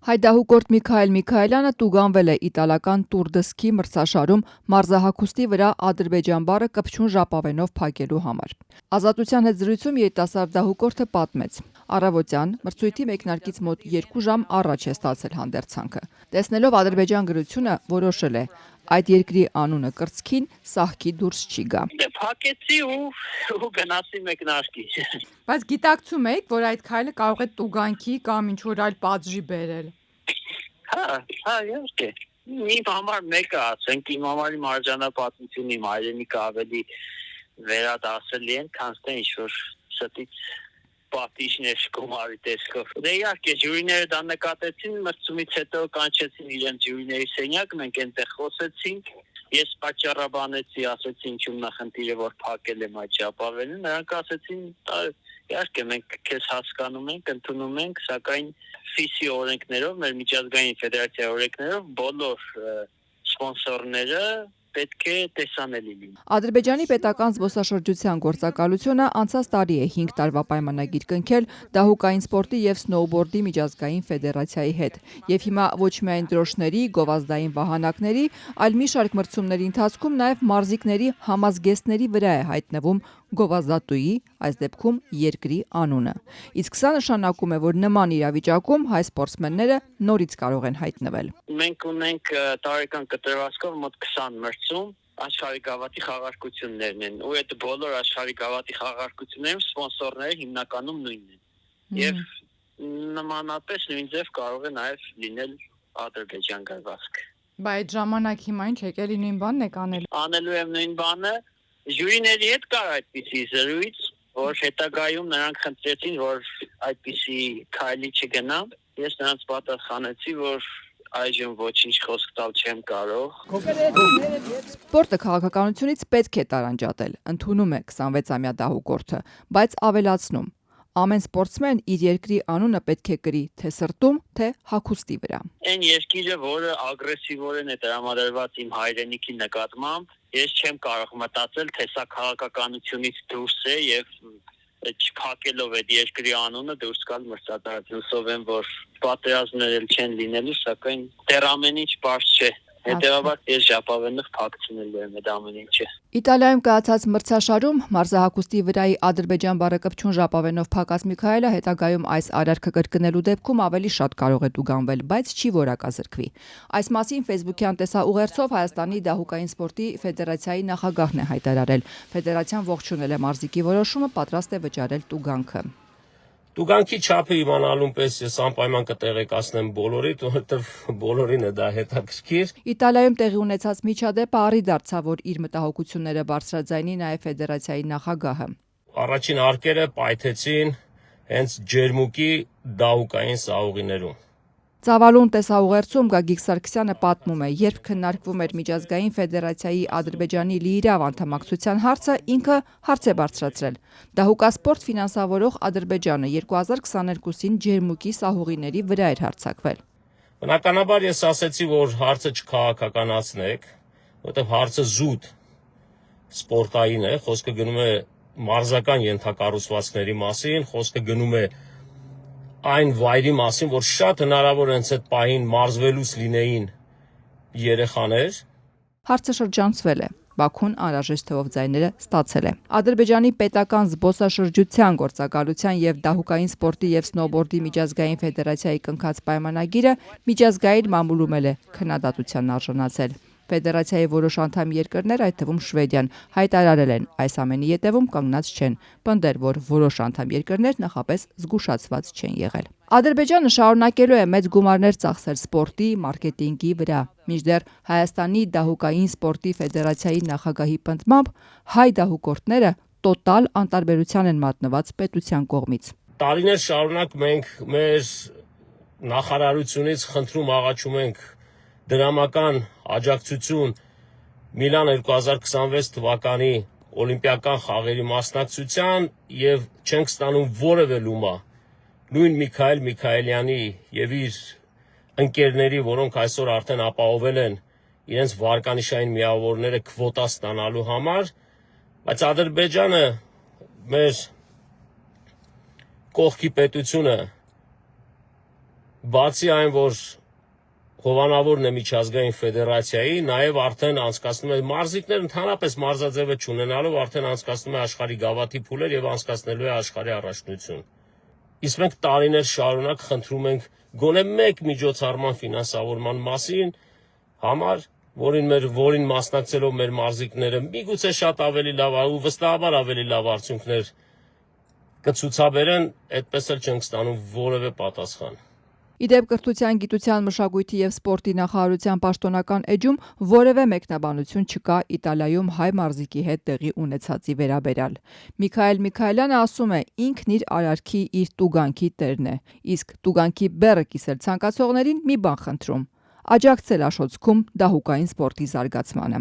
Հայդահուկորտ Միքայել Միքայելյանը տուգանվել է իտալական Տուր դը Սկի մրցաշարում մարզահագուստի վրա Ադրբեջան բարը կպչուն ժապավենով փակելու համար։ Ազատության հետ զրույցում երիտասարդ դահուկորդը պատմեց. Առավոտյան մրցույթի մեկնարկից մոտ 2 ժամ առաջ է ստացել հանդերձանքը։ Տեսնելով Ադրբեջան գրությունը որոշել է այդ երկրի անունը կրծքին սահքի դուրս չի գա։ Փակեցի ու գնացի մեկնարկի։ Բայց գիտակցում եք, որ այդ քայլը կարող է տուգանքի կամ ինչ-որ այլ պատժի բերել։ Հա, իհարկե։ Իմ համար մեկը ասենք, իմ համար իմ արժանապատվությունը, իմ հայրենիքը ավելի վերադասելի են, քան թե ինչ-որ ստից պատիժներ գումարի տեսքով։ Դե իհարկե ժյուրիները դա նկատեցին, մրցումից հետո կանչեցին իրենց ժյուրիների սենյակ, մենք այնտեղ խոսեցինք։ Ես պատճառաբանեցի, ասեցի ինչու նախնդիրը որ փակել եմ այդ ժապավենը, նրանք ասեցին, իհարկե մենք քեզ հասկանում ենք, ընդունում ենք, սակայն FIS-ի օրենքներով, մեր միջազգային ֆեդերացիայի օրենքներով բոլոր սպոնսորները պետք է տեսանելի լինի։ Ադրբեջանի պետական զբոսաշրջության գործակալությունը անցած տարի է 5 տարվա պայմանագիր կնքել դահուկային սպորտի եւ սնոուբորդի միջազգային ֆեդերացիայի հետ։ Եվ հիմա ոչ միայն դրոշների, գովազդային վահանակների, այլ մի շարք մրցումների ընթացքում նաեւ մարզիկների համազգեստների վրա է հայտնվում գովազդատուի, այս դեպքում երկրի անունը։ Իսկ սա նշանակում է, որ նման իրավիճակում հայ սպորտսմենները նորից կարող են հայտնվել։ Մենք ունենք տարեկան կտրվածքով մոտ 20 մրցում, աշխարհի գավաթի խաղարկություններն են, ու այդ բոլոր աշխարհի գավաթի խաղարկություններում սպոնսորները հիմնականում նույնն են։ Եվ նմանապես նույն ձև կարող է նաև լինել Ադրբեջան գավազքը։ Բայց այդ ժամանակ հիմա ինչ եկելի նույն բանն եք անելու։ Անելու եմ նույն բանը, ժյուրիների հետ կար այդպիսի զրույց, որ հետագայում նրանք խնդրեցին, որ այդպիսի քայլի չգնամ, ես նրանց պատասխանեցի, որ այժմ ոչինչ խոսք տալ չեմ կարող։ Սպորտը քաղաքականությունից պետք է տարանջատել, ընդունում է 26-ամյա դահուկորդը, բայց ավելացնում. ամեն սպորտսմեն իր երկրի անունը պետք է կրի թե սրտում, թե հագուստի վրա։ Այն երկիրը, որը ագրեսիվորեն է տրամադրված իմ հայրենիքի նկատմամբ, ես չեմ կարող մտածել, թե սա քաղաքականությունից դուրս է եւ չփակելով այդ երկրի անունը դուրս գալ մրցատարակից։ Հուսով եմ, որ պատերազմներ էլ չեն լինելու, սակայն դեռ ամեն ինչ բաց չէ։ Հետևաբար ես ժապավենով փակցնելու եմ այդ ամեն ինչը։ Իտալիայում կայացած մրցաշարում մարզահագուստի վրայի Ադրբեջան բարը կպչուն ժապավենով փակած Միքայելը հետագայում այս արարքը կրկնելու դեպքում ավելի շատ կարող է տուգանվել, բայց չի որակազրկվի։ Այս մասին Facebook-յան տեսաուղերձով Հայաստանի դահուկային սպորտի ֆեդերացիայի նախագահն է հայտարարել։ Ֆեդերացիան ողջունել է մարզիկի որոշումը, պատրաստ է վճարել տուգանքը։ Տուգանքի չափը իմանալուն պես ես անպայման կտեղեկացնեմ բոլորիդ, որովհետև բոլորին է դա հետաքրքիր։ Իտալիայում տեղի ունեցած միջադեպը առի դարձավ, որ իր մտահոգությունները բարձրաձայնի նաև ֆեդերացիայի նախագահը։ Առաջին արկերը պայթեցին հենց Ջերմուկի դահուկային սահուղիներում։ Ծավալուն տեսաուղերձում Գագիկ Սարգսյանը պատմում է, երբ քննարկվում էր միջազգային ֆեդերացիայի Ադրբեջանի լիիրավ անդամակցության հարցը, ինքը հարց է բարձրացրել։ Դահուկասպորտ ֆինանսավորող Ադրբեջանը 2022-ին Ջերմուկի սահուղիների վրա էր հարձակվել։ Բնականաբար ես ասեցի, որ հարցը չքաղաքականացնեք, որովհետև հարցը զուտ սպորտային է, խոսքը գնում է մարզական ենթակառուցվածքների մասին, խոսքը գնում է այն վայրի մասին, որ շատ հնարավոր է հենց այդ պահին մարզվելուց լինեին երեխաներ։ Հարցը շրջանցվել է։ Բաքուն անհրաժեշտ թվով ձայները ստացել է։ Ադրբեջանի պետական զբոսաշրջության գործակալության եւ դահուկային սպորտի եւ սնոուբորդի միջազգային ֆեդերացիայի կնքած պայմանագիրը միջազգային մամուլում է քննադատության արժանացել։ Ֆեդերացիայի որոշ անդամ երկրներ, այդ թվում Շվեդիան, հայտարարել են այս ամենի ետևում կանգնած չեն, պնդել, որ որոշ անդամ երկրներ նախապես զգուշացված չեն եղել։ Ադրբեջանը շարունակելու է մեծ գումարներ ծախսել սպորտի, մարքեթինգի վրա, մինչդեռ Հայաստանի դահուկային սպորտի ֆեդերացիայի նախագահի պնդմամբ հայ դահուկորդները տոտալ անտարբերության են մատնված պետության կողմից։ Տարիներ շարունակ մենք մեր նախարարությունից խնդրում աղաչում ենք դրամական աջակցություն Միլան 2026 թվականի օլիմպիական խաղերի մասնակցության եւ չենք ստանում որևէ լումա նույն Միքայել Միքայելյանի եւ իր ընկերների, որոնք այսօր արդեն ապահովել են իրենց վարկանիշային միավորները քվոտա ստանալու համար, բայց Ադրբեջանը մեր կողքի պետությունը Բացի այն, որ հովանավորն է միջազգային ֆեդերացիայի, նաև արդեն անցկացնում է մարզիկներ ընդհանրապես մարզաձևը չունենալով արդեն անցկացնում է աշխարհի գավաթի փուլեր եւ անցկացնելու է աշխարհի առաջնություն։ Իսկ մենք տարիներ շարունակ խնդրում ենք գոնե մեկ միջոցառման ֆինանսավորման մասին համար, որին մասնակցելով մեր մարզիկները միգուցե շատ ավելի լավ ու վստահաբար ավելի լավ արդյունքներ կցուցաբերեն, այդպես էլ չենք ստանում որևէ պատասխան։ Իդեպ կրթության, գիտության, մշակույթի եւ սպորտի նախարարության պաշտոնական էջում որևէ մեկնաբանություն չկա Իտալիայում հայ մարզիկի հետ տեղի ունեցածի վերաբերյալ։ Միքայել Միքայելյանը ասում է, ինքն իր արարքի, իր տուգանքի տերն է, իսկ տուգանքի բեռը կիսել ցանկացողներին մի բան խնդրում՝ աջակցել Աշոցքում դահուկային սպորտի զարգացմանը։